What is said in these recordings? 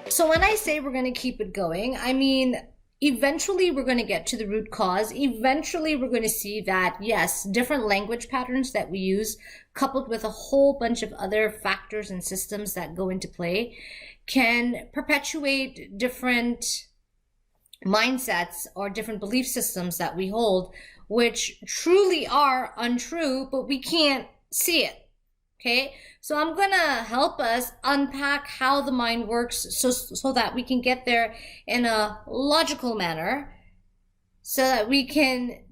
So when I say we're going to keep it going, I mean, eventually we're going to get to the root cause. Eventually we're going to see that, yes, different language patterns that we use, coupled with a whole bunch of other factors and systems that go into play, can perpetuate different mindsets or different belief systems that we hold, which truly are untrue, but we can't see it. Okay, so I'm gonna help us unpack how the mind works so that we can get there in a logical manner, so that we can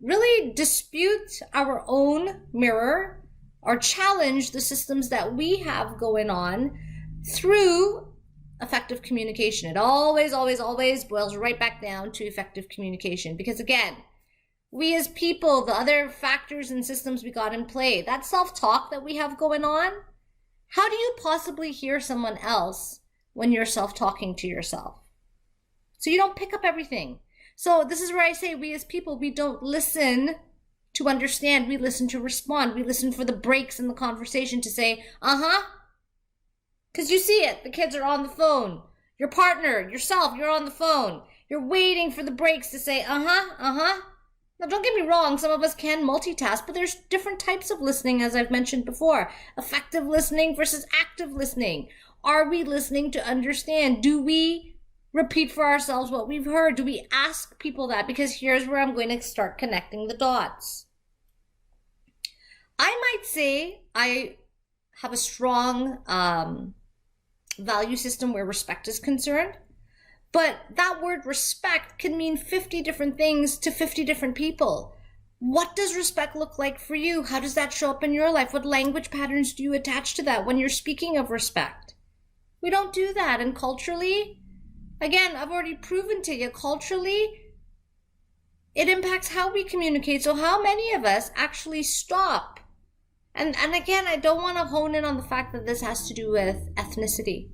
really dispute our own mirror or challenge the systems that we have going on through effective communication. It always, always, always boils right back down to effective communication, because again, we as people, the other factors and systems we got in play, that self-talk that we have going on, how do you possibly hear someone else when you're self-talking to yourself? So you don't pick up everything. So this is where I say we as people, we don't listen to understand. We listen to respond. We listen for the breaks in the conversation to say, because you see it. The kids are on the phone. Your partner, yourself, you're on the phone. You're waiting for the breaks to say, Now, don't get me wrong, some of us can multitask, but there's different types of listening, as I've mentioned before. Effective listening versus active listening. Are we listening to understand? Do we repeat for ourselves what we've heard? Do we ask people that? Because here's where I'm going to start connecting the dots. I might say I have a strong value system where respect is concerned. But that word respect can mean 50 different things to 50 different people. What does respect look like for you? How does that show up in your life? What language patterns do you attach to that when you're speaking of respect? We don't do that. And culturally, again, I've already proven to you, culturally, it impacts how we communicate. So how many of us actually stop? And again, I don't want to hone in on the fact that this has to do with ethnicity.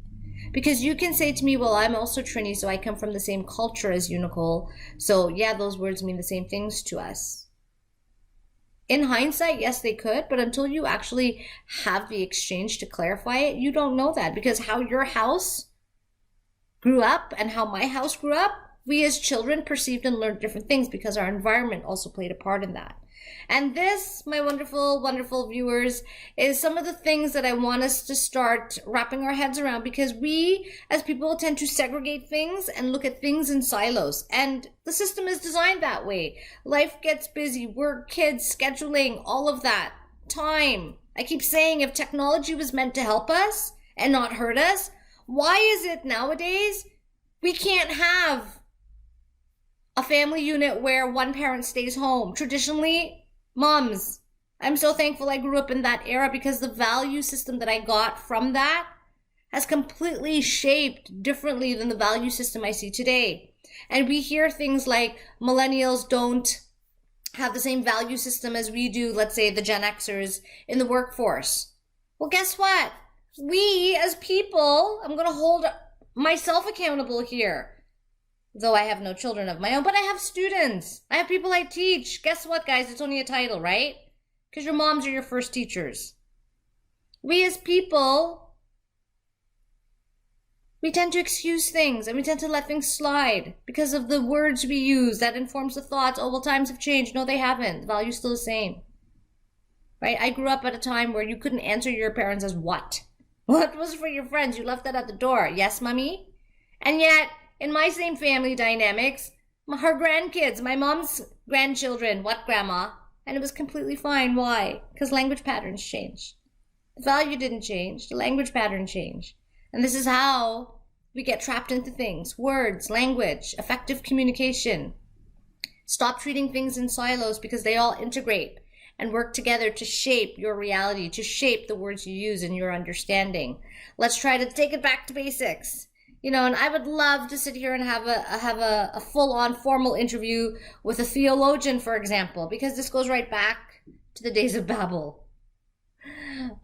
Because you can say to me, well, I'm also Trini, so I come from the same culture as you, Nicole. So yeah, those words mean the same things to us. In hindsight, yes, they could, but until you actually have the exchange to clarify it, you don't know that. Because how your house grew up and how my house grew up, we as children perceived and learned different things because our environment also played a part in that. And this, my wonderful, wonderful viewers, is some of the things that I want us to start wrapping our heads around, because we as people tend to segregate things and look at things in silos. And the system is designed that way. Life gets busy, work, kids, scheduling, all of that. Time. I keep saying if technology was meant to help us and not hurt us, why is it nowadays we can't have a family unit where one parent stays home? Traditionally, moms. I'm so thankful I grew up in that era, because the value system that I got from that has completely shaped differently than the value system I see today. And we hear things like millennials don't have the same value system as we do, let's say the Gen Xers in the workforce. Well, guess what? We as people, I'm going to hold myself accountable here. Though I have no children of my own, but I have students. I have people I teach. Guess what, guys? It's only a title, right? Because your moms are your first teachers. We as people, we tend to excuse things and we tend to let things slide because of the words we use. That informs the thoughts. Oh, well, times have changed. No, they haven't. The value's still the same. Right? I grew up at a time where you couldn't answer your parents as what? What was for your friends? You left that at the door. Yes, mommy? And yet, in my same family dynamics, her grandkids, my mom's grandchildren, what, grandma? And it was completely fine. Why? Because language patterns change. The value didn't change. The language pattern changed. And this is how we get trapped into things. Words, language, effective communication. Stop treating things in silos, because they all integrate and work together to shape your reality, to shape the words you use and your understanding. Let's try to take it back to basics. You know, and I would love to sit here and have a full-on formal interview with a theologian, for example, because this goes right back to the days of Babel.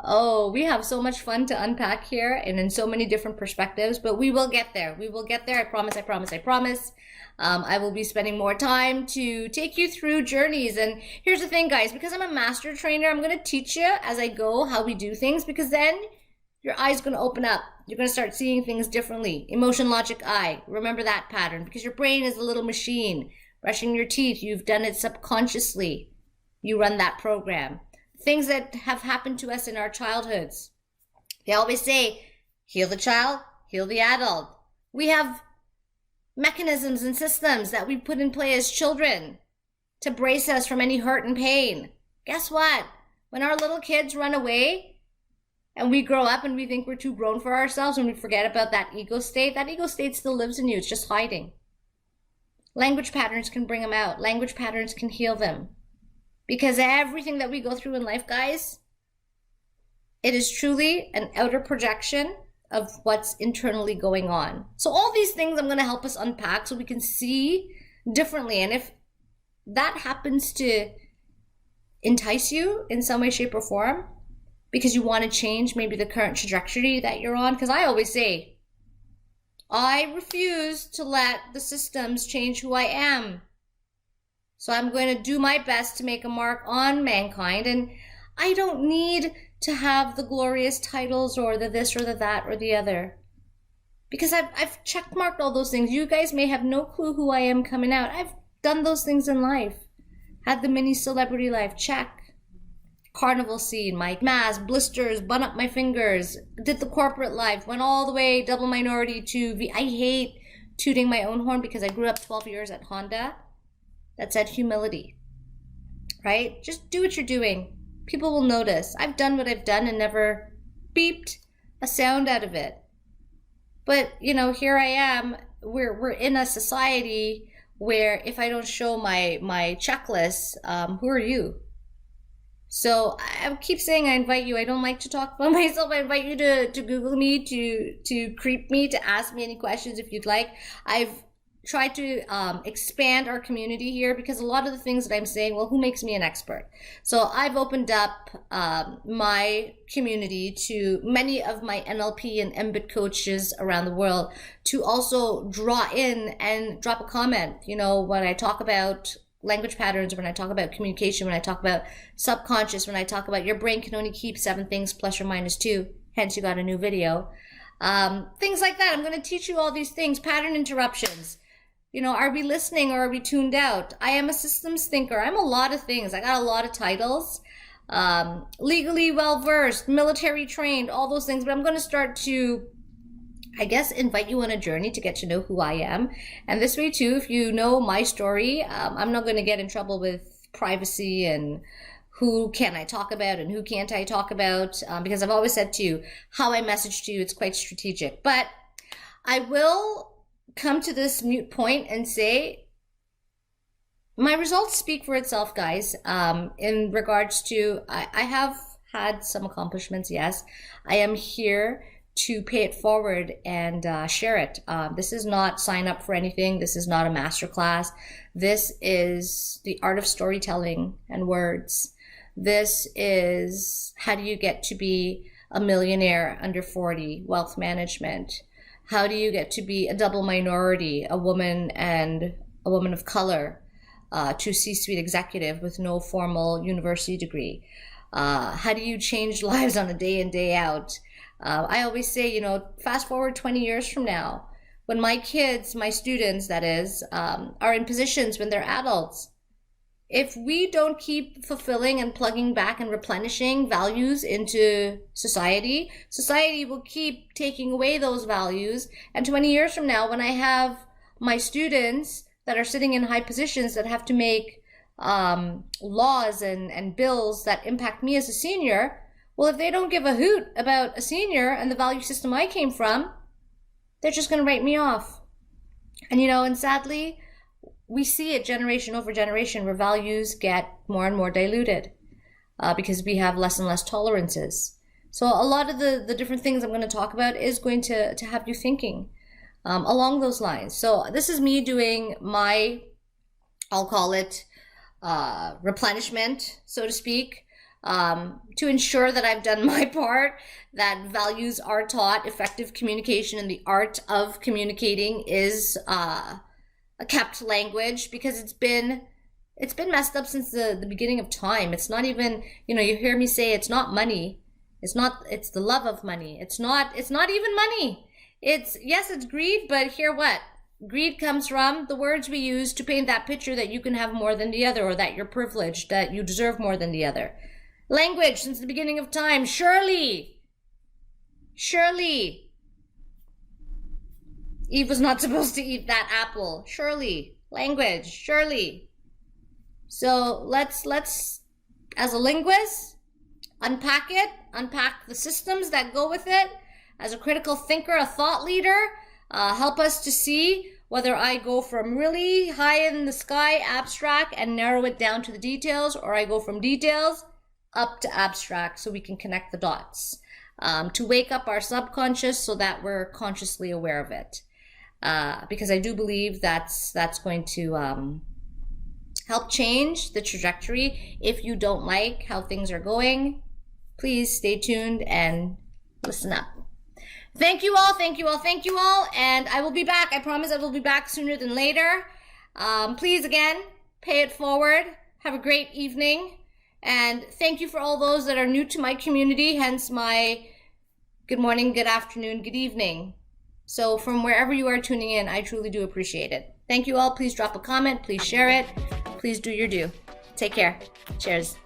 Oh, we have so much fun to unpack here and in so many different perspectives, but we will get there. We will get there. I promise, I promise, I promise. I will be spending more time to take you through journeys. And here's the thing, guys, because I'm a master trainer, I'm going to teach you as I go how we do things, because then your eye's going to open up. You're going to start seeing things differently. Emotion, logic, eye. Remember that pattern, because your brain is a little machine. Brushing your teeth, you've done it subconsciously. You run that program. Things that have happened to us in our childhoods. They always say, heal the child, heal the adult. We have mechanisms and systems that we put in play as children to brace us from any hurt and pain. Guess what? When our little kids run away and we grow up and we think we're too grown for ourselves and we forget about that ego state still lives in you. It's just hiding. Language patterns can bring them out. Language patterns can heal them. Because everything that we go through in life, guys, it is truly an outer projection of what's internally going on. So all these things I'm going to help us unpack so we can see differently. And if that happens to entice you in some way, shape, or form, because you want to change maybe the current trajectory that you're on, because I always say, I refuse to let the systems change who I am. So I'm going to do my best to make a mark on mankind. And I don't need to have the glorious titles or the this or the that or the other. Because I've checkmarked all those things. You guys may have no clue who I am coming out. I've done those things in life. Had the mini celebrity life, check. Carnival scene, my mask, blisters, bun up my fingers. Did the corporate life, went all the way double minority to I hate tooting my own horn because I grew up 12 years at Honda. That said humility, right? Just do what you're doing. People will notice. I've done what I've done and never beeped a sound out of it. But, you know, here I am. We're in a society where if I don't show my checklist, who are you? So I keep saying I invite you. I don't like to talk about myself. I invite you to Google me, to creep me, to ask me any questions if you'd like. I've try to expand our community here, because a lot of the things that I'm saying, well, who makes me an expert? So I've opened up my community to many of my NLP and MBIT coaches around the world to also draw in and drop a comment. You know, when I talk about language patterns, when I talk about communication, when I talk about subconscious, when I talk about your brain can only keep 7 things plus or minus 2, hence you got a new video. Things like that. I'm going to teach you all these things, pattern interruptions. You know, are we listening or are we tuned out? I am a systems thinker. I'm a lot of things. I got a lot of titles. Legally well-versed, military trained, all those things. But I'm going to start to, I guess, invite you on a journey to get to know who I am. And this way, too, if you know my story, I'm not going to get in trouble with privacy and who can I talk about and who can't I talk about. Because I've always said to you, how I message to you, it's quite strategic. But I will come to this mute point and say my results speak for itself, guys. In regards to, I have had some accomplishments, yes. I am here to pay it forward and share it. This is not sign up for anything. This is not a masterclass. This is the art of storytelling and words. This is how do you get to be a millionaire under 40, wealth management. How do you get to be a double minority, a woman and a woman of color, to C-suite executive with no formal university degree? How do you change lives on a day in, day out? I always say, you know, fast forward 20 years from now, when my kids, my students, that is, are in positions when they're adults, if we don't keep fulfilling and plugging back and replenishing values into society, society will keep taking away those values. And 20 years from now, when I have my students that are sitting in high positions that have to make laws and bills that impact me as a senior, well, if they don't give a hoot about a senior and the value system I came from, they're just going to write me off. And, you know, and sadly, we see it generation over generation where values get more and more diluted because we have less and less tolerances. So a lot of the different things I'm going to talk about is going to have you thinking along those lines. So this is me doing my, I'll call it replenishment, so to speak. to ensure that I've done my part, that values are taught, effective communication and the art of communicating is a kept language, because it's been messed up since the beginning of time. It's not even, you hear me say it's not money. It's the love of money. It's not even money. Yes, it's greed, but hear what? Greed comes from the words we use to paint that picture that you can have more than the other, or that you're privileged, that you deserve more than the other. Language since the beginning of time. Surely. Eve was not supposed to eat that apple. Surely. Language. Surely. So let's, as a linguist, unpack the systems that go with it. As a critical thinker, a thought leader, help us to see whether I go from really high in the sky abstract and narrow it down to the details, or I go from details up to abstract so we can connect the dots, to wake up our subconscious so that we're consciously aware of it. Because I do believe that's going to help change the trajectory. If you don't like how things are going, please stay tuned and listen up. Thank you all, and I will be back. I promise I will be back sooner than later. Please, again, pay it forward. Have a great evening, and thank you for all those that are new to my community, hence my good morning, good afternoon, good evening. So from wherever you are tuning in, I truly do appreciate it. Thank you all. Please drop a comment. Please share it. Please do your due. Take care. Cheers.